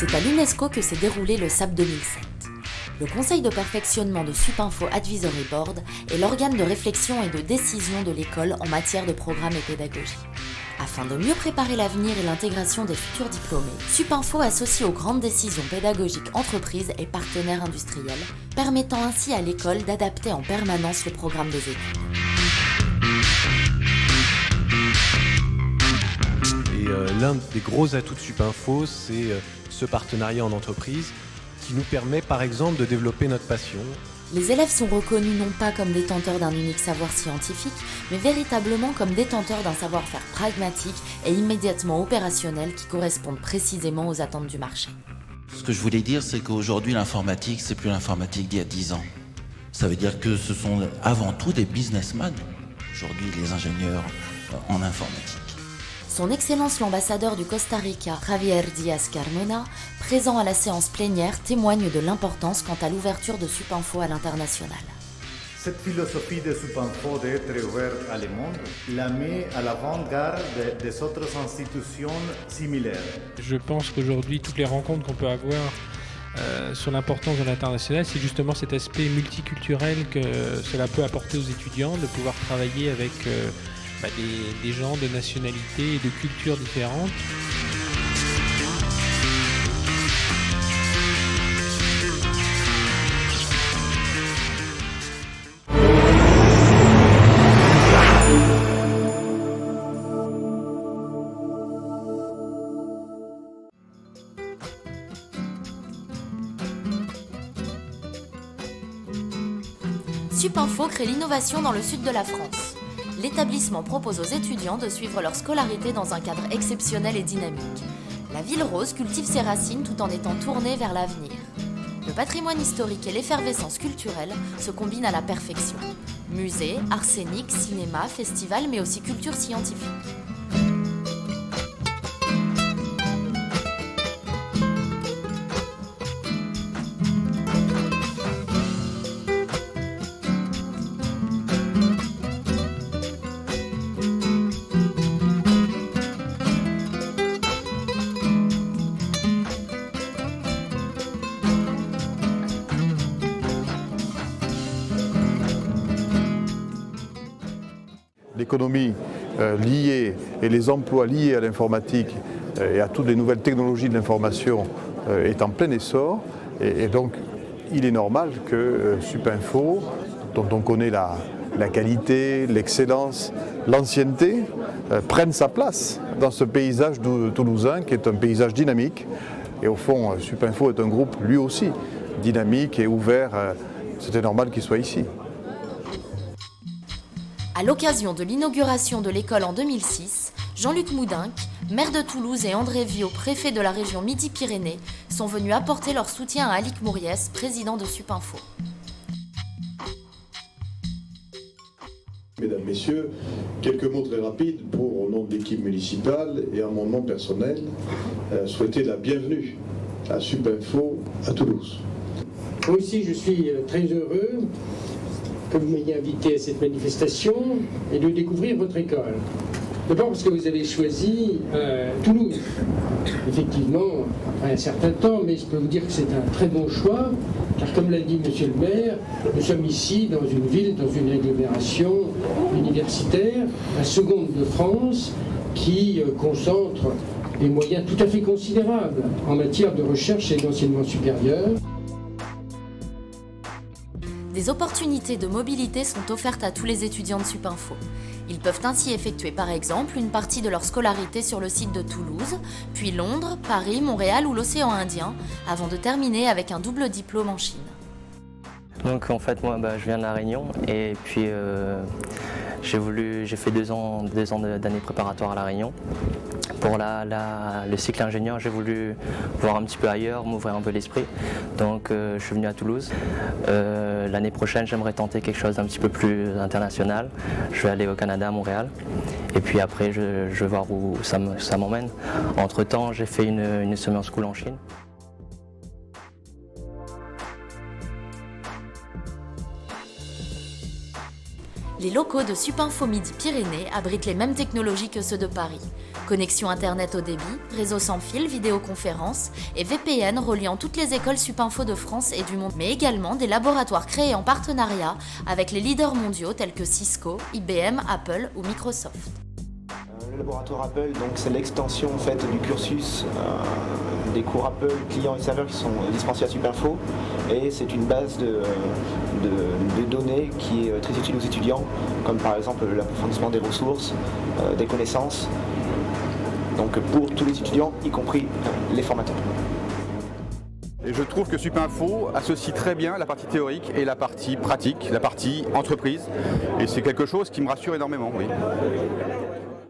C'est à l'UNESCO que s'est déroulé le SAP 2007. Le Conseil de perfectionnement de Supinfo Advisory Board est l'organe de réflexion et de décision de l'école en matière de programme et pédagogie. Afin de mieux préparer l'avenir et l'intégration des futurs diplômés, Supinfo associe aux grandes décisions pédagogiques entreprises et partenaires industriels, permettant ainsi à l'école d'adapter en permanence le programme des études. Et l'un des gros atouts de Supinfo, c'est ce partenariat en entreprise qui nous permet par exemple de développer notre passion. Les élèves sont reconnus non pas comme détenteurs d'un unique savoir scientifique, mais véritablement comme détenteurs d'un savoir-faire pragmatique et immédiatement opérationnel qui correspondent précisément aux attentes du marché. Ce que je voulais dire, c'est qu'aujourd'hui l'informatique, c'est plus l'informatique d'il y a 10 ans. Ça veut dire que ce sont avant tout des businessmen, aujourd'hui les ingénieurs en informatique. Son Excellence l'ambassadeur du Costa Rica, Javier Díaz Carmona, présent à la séance plénière, témoigne de l'importance quant à l'ouverture de Supinfo à l'international. Cette philosophie de Supinfo d'être ouvert à le monde la met à l'avant-garde des autres institutions similaires. Je pense qu'aujourd'hui, toutes les rencontres qu'on peut avoir sur l'importance de l'international, c'est justement cet aspect multiculturel que cela peut apporter aux étudiants, de pouvoir travailler avec des gens de nationalités et de cultures différentes. Supinfo crée l'innovation dans le sud de la France. L'établissement propose aux étudiants de suivre leur scolarité dans un cadre exceptionnel et dynamique. La Ville Rose cultive ses racines tout en étant tournée vers l'avenir. Le patrimoine historique et l'effervescence culturelle se combinent à la perfection. Musées, arts scéniques, cinéma, festivals, mais aussi culture scientifique. L'économie liée et les emplois liés à l'informatique et à toutes les nouvelles technologies de l'information est en plein essor. Et donc, il est normal que Supinfo, dont on connaît la qualité, l'excellence, l'ancienneté, prenne sa place dans ce paysage toulousain qui est un paysage dynamique. Et au fond, Supinfo est un groupe lui aussi dynamique et ouvert. C'était normal qu'il soit ici. À l'occasion de l'inauguration de l'école en 2006, Jean-Luc Moudinque, maire de Toulouse, et André Viau, préfet de la région Midi-Pyrénées, sont venus apporter leur soutien à Alic Mouriès, président de Supinfo. Mesdames, Messieurs, quelques mots très rapides pour, au nom de l'équipe municipale et en mon nom personnel, souhaiter la bienvenue à Supinfo à Toulouse. Moi aussi, je suis très heureux que vous m'ayez invité à cette manifestation et de découvrir votre école. D'abord parce que vous avez choisi Toulouse. Effectivement, après un certain temps, mais je peux vous dire que c'est un très bon choix, car comme l'a dit Monsieur le maire, nous sommes ici dans une ville, dans une agglomération universitaire, la seconde de France, qui concentre des moyens tout à fait considérables en matière de recherche et d'enseignement supérieur. Des opportunités de mobilité sont offertes à tous les étudiants de Supinfo. Ils peuvent ainsi effectuer par exemple une partie de leur scolarité sur le site de Toulouse, puis Londres, Paris, Montréal ou l'océan Indien, avant de terminer avec un double diplôme en Chine. Donc en fait moi je viens de La Réunion et puis j'ai fait deux ans d'années préparatoires à La Réunion. Pour le cycle ingénieur, j'ai voulu voir un petit peu ailleurs, m'ouvrir un peu l'esprit. Donc je suis venu à Toulouse. L'année prochaine, j'aimerais tenter quelque chose d'un petit peu plus international. Je vais aller au Canada, à Montréal. Et puis après, je vais voir où ça m'emmène. Entre-temps, j'ai fait une summer school en Chine. Les locaux de Supinfo Midi-Pyrénées abritent les mêmes technologies que ceux de Paris. Connexion Internet haut débit, réseau sans fil, vidéoconférence et VPN reliant toutes les écoles Supinfo de France et du monde, mais également des laboratoires créés en partenariat avec les leaders mondiaux tels que Cisco, IBM, Apple ou Microsoft. Le laboratoire Apple, c'est l'extension en fait du cursus des cours Apple, clients et serveurs qui sont dispensés à Supinfo, et c'est une base de données qui est très utile aux étudiants, comme par exemple l'approfondissement des ressources, des connaissances, donc pour tous les étudiants, y compris les formateurs. Et je trouve que Supinfo associe très bien la partie théorique et la partie pratique, la partie entreprise, et c'est quelque chose qui me rassure énormément, oui.